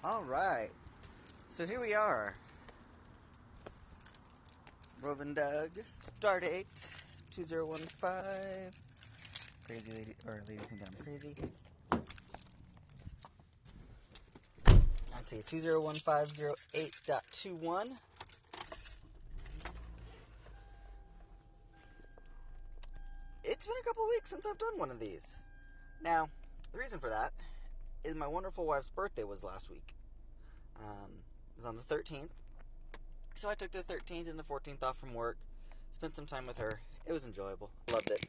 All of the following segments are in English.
Alright, so here we are. Rovin Doug, Stardate, 2015. Crazy lady, or lady think I'm crazy. Let's see, 201508.21. It's been a couple weeks since I've done one of these. Now, the reason for that is my wonderful wife's birthday was last week. It was on the 13th. So I took the 13th and the 14th off from work. Spent some time with her. It was enjoyable. Loved it.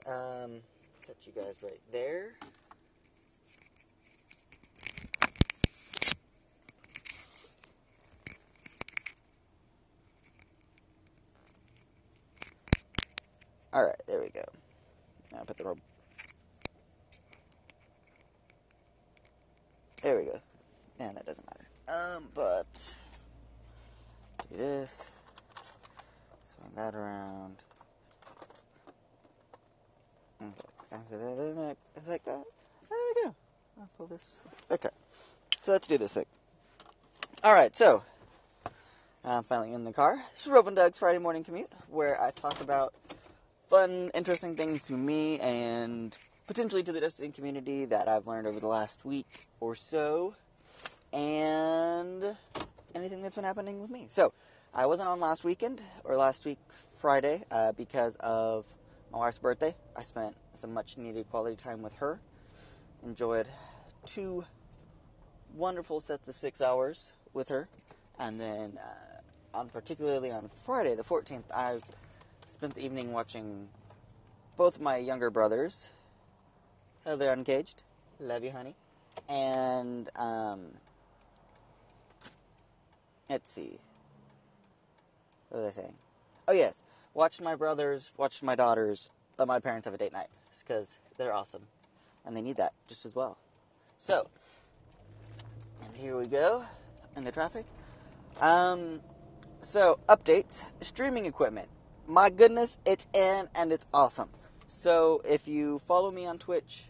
Set you guys right there. Alright, there we go. Now put the rope. There we go. And that doesn't matter. But do this. Swing that around. Okay. Like that. There we go. I'll pull this. Okay. So let's do this thing. Alright, so I'm finally in the car. This is Rovin Doug's Friday Morning Commute, where I talk about fun, interesting things to me and potentially to the listening community that I've learned over the last week or so, and anything that's been happening with me. So, I wasn't on last week Friday, because of my wife's birthday. I spent some much-needed quality time with her. Enjoyed 2 wonderful sets of 6 hours with her. And then, particularly on Friday, the 14th, I spent the evening watching both my younger brothers. Oh, they're engaged. Love you, honey. And, let's see. What was I saying? Oh, yes. Watched my brothers, watched my daughters, let my parents have a date night. Because they're awesome. And they need that just as well. So, and here we go in the traffic. So, updates. Streaming equipment. My goodness, it's in and it's awesome. So, if you follow me on Twitch,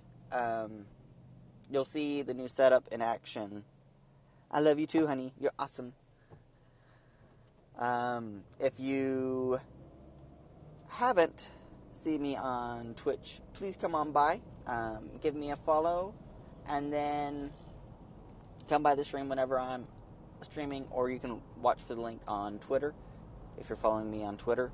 you'll see the new setup in action. I love you too, honey. You're awesome. If you haven't seen me on Twitch, please come on by. Give me a follow. And then come by the stream whenever I'm streaming. Or you can watch for the link on Twitter if you're following me on Twitter.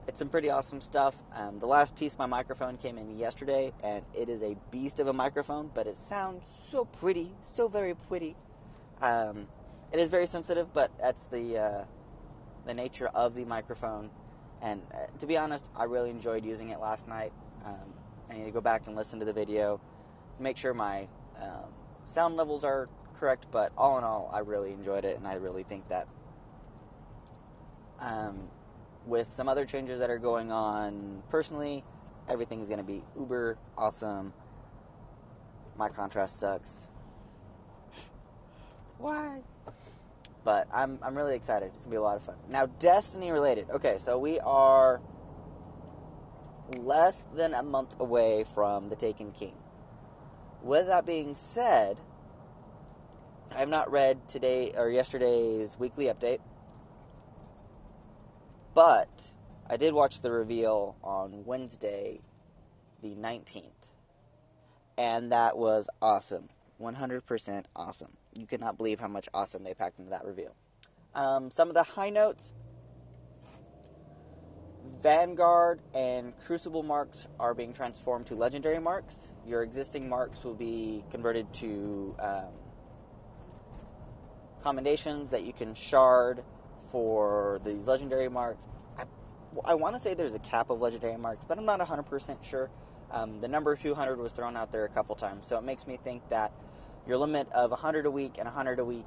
It's some pretty awesome stuff. The last piece, my microphone came in yesterday, and it is a beast of a microphone, but it sounds so pretty, so very pretty. It is very sensitive, but that's the nature of the microphone. And to be honest, I really enjoyed using it last night. I need to go back and listen to the video, make sure my sound levels are correct, but all in all, I really enjoyed it, and I really think that with some other changes that are going on personally, everything's going to be uber awesome. My contrast sucks. Why? But I'm really excited. It's going to be a lot of fun. Now, Destiny related. Okay, so we are less than a month away from the Taken King. With that being said, I have not read today or yesterday's weekly update. But I did watch the reveal on Wednesday, the 19th. And that was awesome. 100% awesome. You cannot believe how much awesome they packed into that reveal. Some of the high notes. Vanguard and Crucible marks are being transformed to legendary marks. Your existing marks will be converted to commendations that you can shard for the legendary marks. I want to say there's a cap of legendary marks, but I'm not 100% sure. The number 200 was thrown out there a couple times, so it makes me think that your limit of 100 a week and 100 a week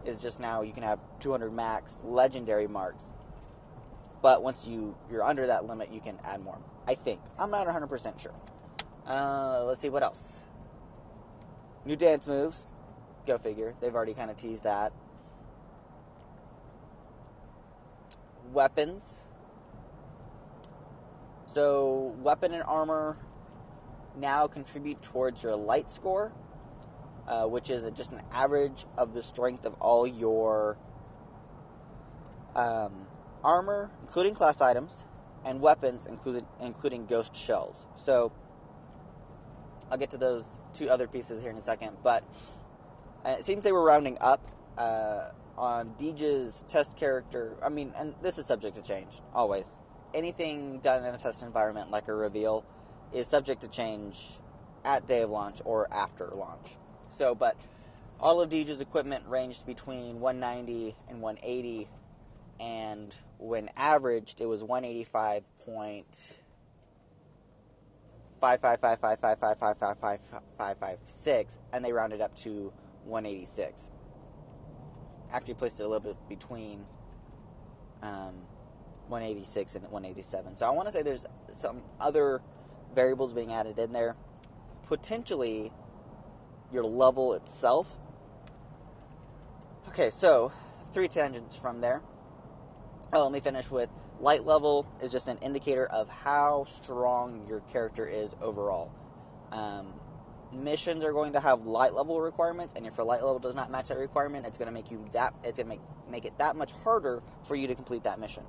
is just now you can have 200 max legendary marks. But once you're under that limit, you can add more. I think. I'm not 100% sure. Let's see, what else? New dance moves. Go figure. They've already kind of teased that. Weapons. So, weapon and armor now contribute towards your light score. which is just an average of the strength of all your armor, including class items, and weapons, including ghost shells. So, I'll get to those two other pieces here in a second, but it seems they were rounding up on Deej's test character. I mean, and this is subject to change, always. Anything done in a test environment, like a reveal, is subject to change at day of launch or after launch. So, but all of Deej's equipment ranged between 190 and 180, and when averaged, it was 185.55555555556, and they rounded up to 186. Actually placed it a little bit between 186 and 187. So I want to say there's some other variables being added in there. Potentially your level itself. Okay, so 3 tangents from there. Oh, let me finish with light level is just an indicator of how strong your character is overall. Missions are going to have light level requirements, and if your light level does not match that requirement, it's going to make it that much harder for you to complete that mission.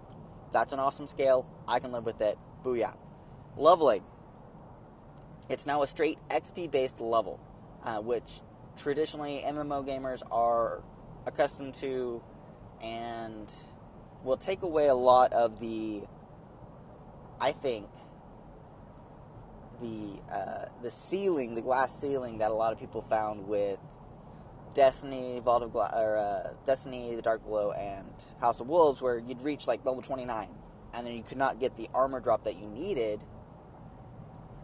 That's an awesome scale. I can live with it. Booyah. Leveling. It's now a straight XP based level, which traditionally MMO gamers are accustomed to, and will take away a lot of the, I think, the ceiling, the glass ceiling that a lot of people found with Destiny, Destiny, The Dark Below, and House of Wolves, where you'd reach like level 29, and then you could not get the armor drop that you needed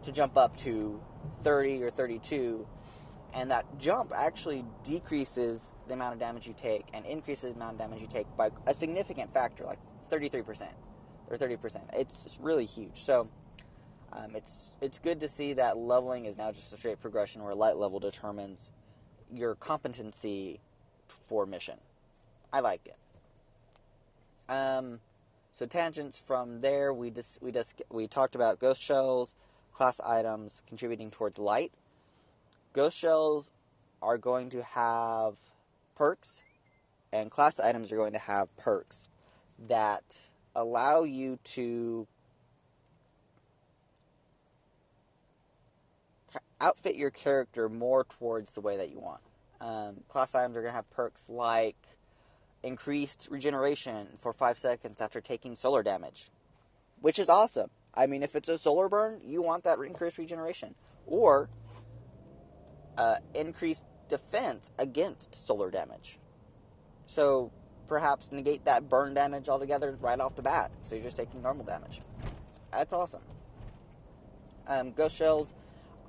to jump up to 30 or 32, and that jump actually decreases the amount of damage you take and increases the amount of damage you take by a significant factor, like 33% or 30%. It's really huge. So it's good to see that leveling is now just a straight progression where light level determines your competency for mission. I like it. So tangents from there, we talked about ghost shells, class items contributing towards light. Ghost shells are going to have perks, and class items are going to have perks that allow you to outfit your character more towards the way that you want. Class items are going to have perks like increased regeneration for 5 seconds after taking solar damage, which is awesome. I mean, if it's a solar burn, you want that increased regeneration. Or increased defense against solar damage. So perhaps negate that burn damage altogether right off the bat, so you're just taking normal damage. That's awesome. Ghost shells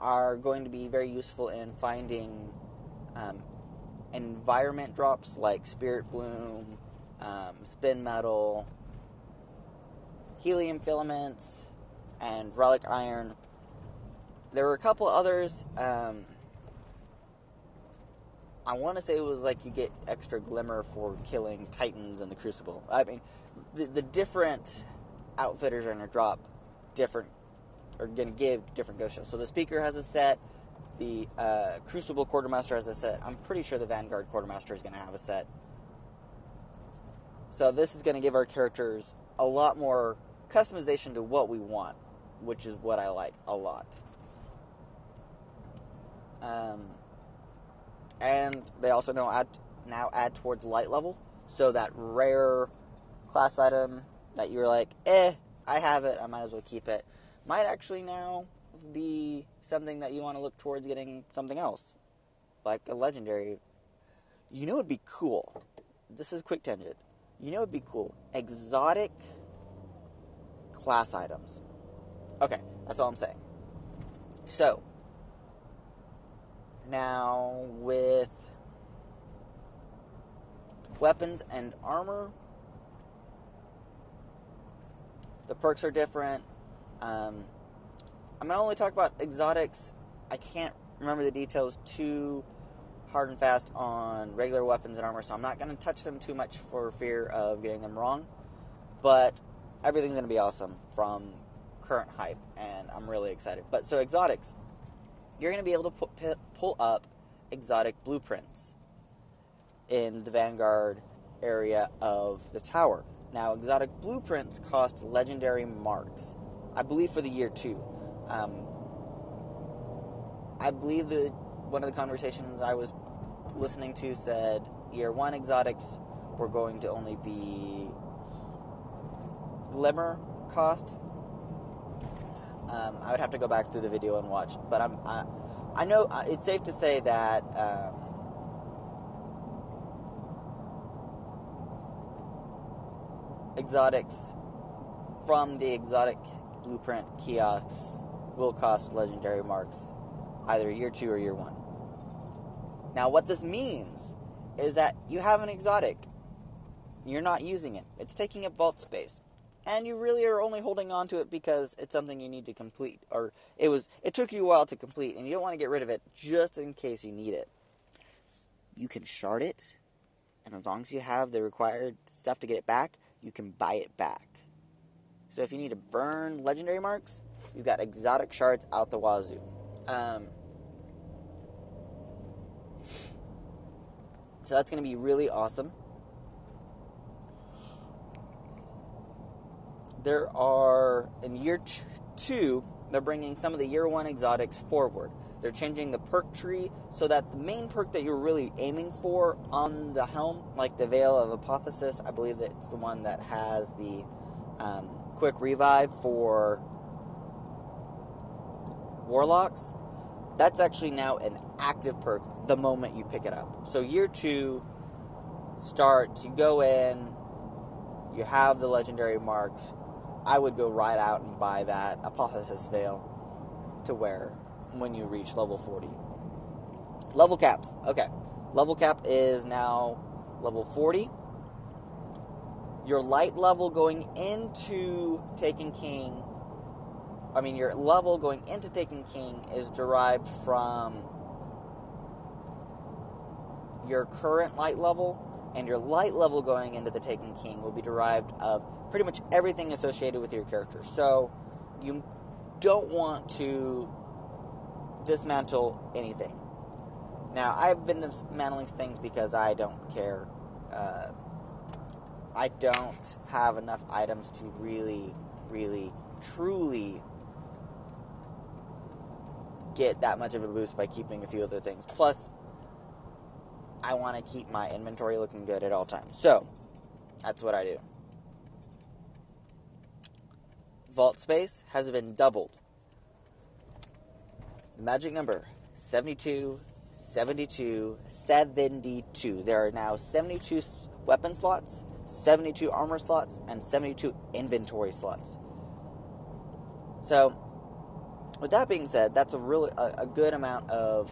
are going to be very useful in finding environment drops like spirit bloom, spin metal, helium filaments, and relic iron. There were a couple others. I want to say it was like you get extra glimmer for killing titans in the Crucible. I mean, the different outfitters are going to drop different, or going to give different ghost shells. So the Speaker has a set, the Crucible Quartermaster has a set. I'm pretty sure the Vanguard Quartermaster is going to have a set. So this is going to give our characters a lot more customization to what we want, which is what I like a lot. And they also now add towards light level, so that rare class item that you're like, I have it, I might as well keep it, might actually now be something that you want to look towards getting something else, like a legendary. You know, it'd be cool. This is quick tangent. You know, it'd be cool. Exotic class items. Okay, that's all I'm saying. So now, with weapons and armor, the perks are different. I'm going to only talk about exotics. I can't remember the details too hard and fast on regular weapons and armor, so I'm not going to touch them too much for fear of getting them wrong. But everything's going to be awesome from current hype, and I'm really excited. But so exotics. You're going to be able to pull up exotic blueprints in the Vanguard area of the tower. Now, exotic blueprints cost legendary marks, I believe, for the year 2. I believe that one of the conversations I was listening to said year 1 exotics were going to only be limmer cost. I would have to go back through the video and watch, but I know it's safe to say that exotics from the exotic blueprint kiosks will cost legendary marks either year 2 or year 1. Now, what this means is that you have an exotic, you're not using it, it's taking up vault space, and you really are only holding on to it because it's something you need to complete, or it took you a while to complete, and you don't want to get rid of it just in case you need it. You can shard it, and as long as you have the required stuff to get it back, you can buy it back. So if you need to burn legendary marks, you've got exotic shards out the wazoo. So that's going to be really awesome. There are, in year 2, they're bringing some of the year 1 exotics forward. They're changing the perk tree so that the main perk that you're really aiming for on the helm, like the Veil of Apotheosis, I believe that it's the one that has the quick revive for warlocks. That's actually now an active perk the moment you pick it up. So year 2 starts, you go in, you have the legendary marks. I would go right out and buy that Apotheosis Veil to wear when you reach level 40. Level caps. Okay. Level cap is now level 40. Your light level going into Taken King, your level going into Taken King is derived from your current light level, and your light level going into the Taken King will be derived of pretty much everything associated with your character. So you don't want to dismantle anything. Now, I've been dismantling things because I don't care. I don't have enough items to really, really, truly get that much of a boost by keeping a few other things. Plus, I want to keep my inventory looking good at all times. So, that's what I do. Vault space has been doubled. Magic number 72, 72, 72. There are now 72 weapon slots, 72 armor slots, and 72 inventory slots. So, with that being said, that's a good amount of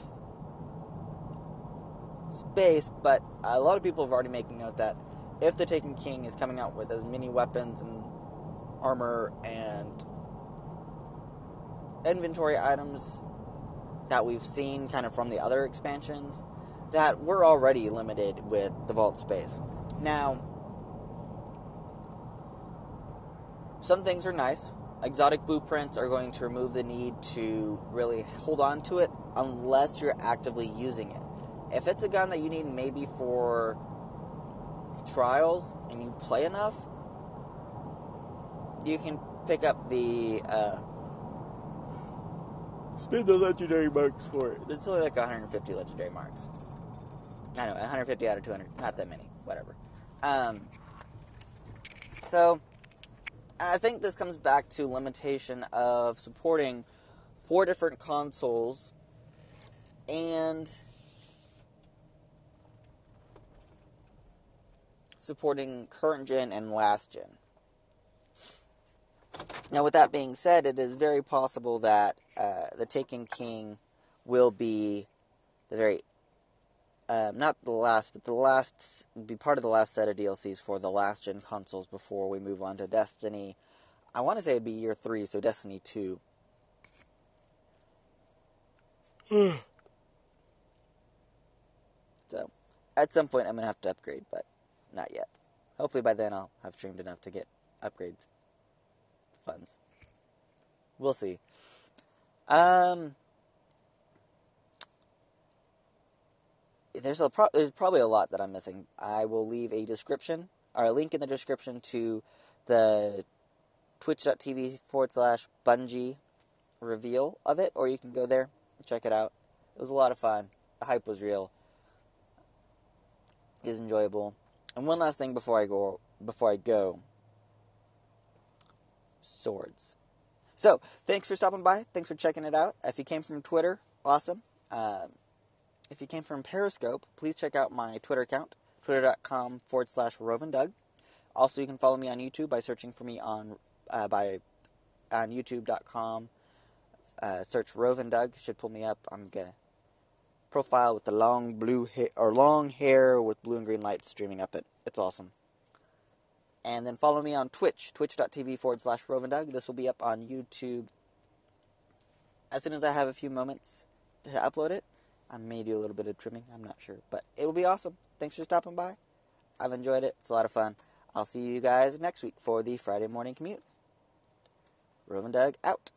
space, but a lot of people have already making note that if the Taken King is coming out with as many weapons and armor and inventory items that we've seen kind of from the other expansions, that we're already limited with the vault space. Now, some things are nice. Exotic blueprints are going to remove the need to really hold on to it unless you're actively using it. If it's a gun that you need maybe for trials and you play enough, you can pick up the spend the legendary marks for it. It's only like 150 legendary marks. I know, 150 out of 200. Not that many. Whatever. So, I think this comes back to limitation of supporting 4 different consoles and supporting current gen and last gen. Now, with that being said, it is very possible that the Taken King will be the very, not the last, but be part of the last set of DLCs for the last gen consoles before we move on to Destiny. I want to say it'd be year 3, so Destiny 2. So, at some point I'm going to have to upgrade, but not yet. Hopefully by then I'll have streamed enough to get upgrades funds. We'll see. there's probably a lot that I'm missing. I will leave a description, or a link in the description to the twitch.tv/Bungie reveal of it, or you can go there and check it out. It was a lot of fun. The hype was real. It is enjoyable. And one last thing before I go, swords. So, thanks for stopping by. Thanks for checking it out. If you came from Twitter, awesome. If you came from Periscope, please check out my Twitter account, twitter.com/RovenDoug. Also, you can follow me on YouTube by searching for me on youtube.com. Search RovenDoug. Should pull me up. I'm gonna profile with the long hair with blue and green lights streaming up it. It's awesome. And then follow me on Twitch, twitch.tv/RovenDoug. This will be up on YouTube as soon as I have a few moments to upload it. I may do a little bit of trimming, I'm not sure. But it will be awesome. Thanks for stopping by. I've enjoyed it. It's a lot of fun. I'll see you guys next week for the Friday morning commute. RovenDoug out.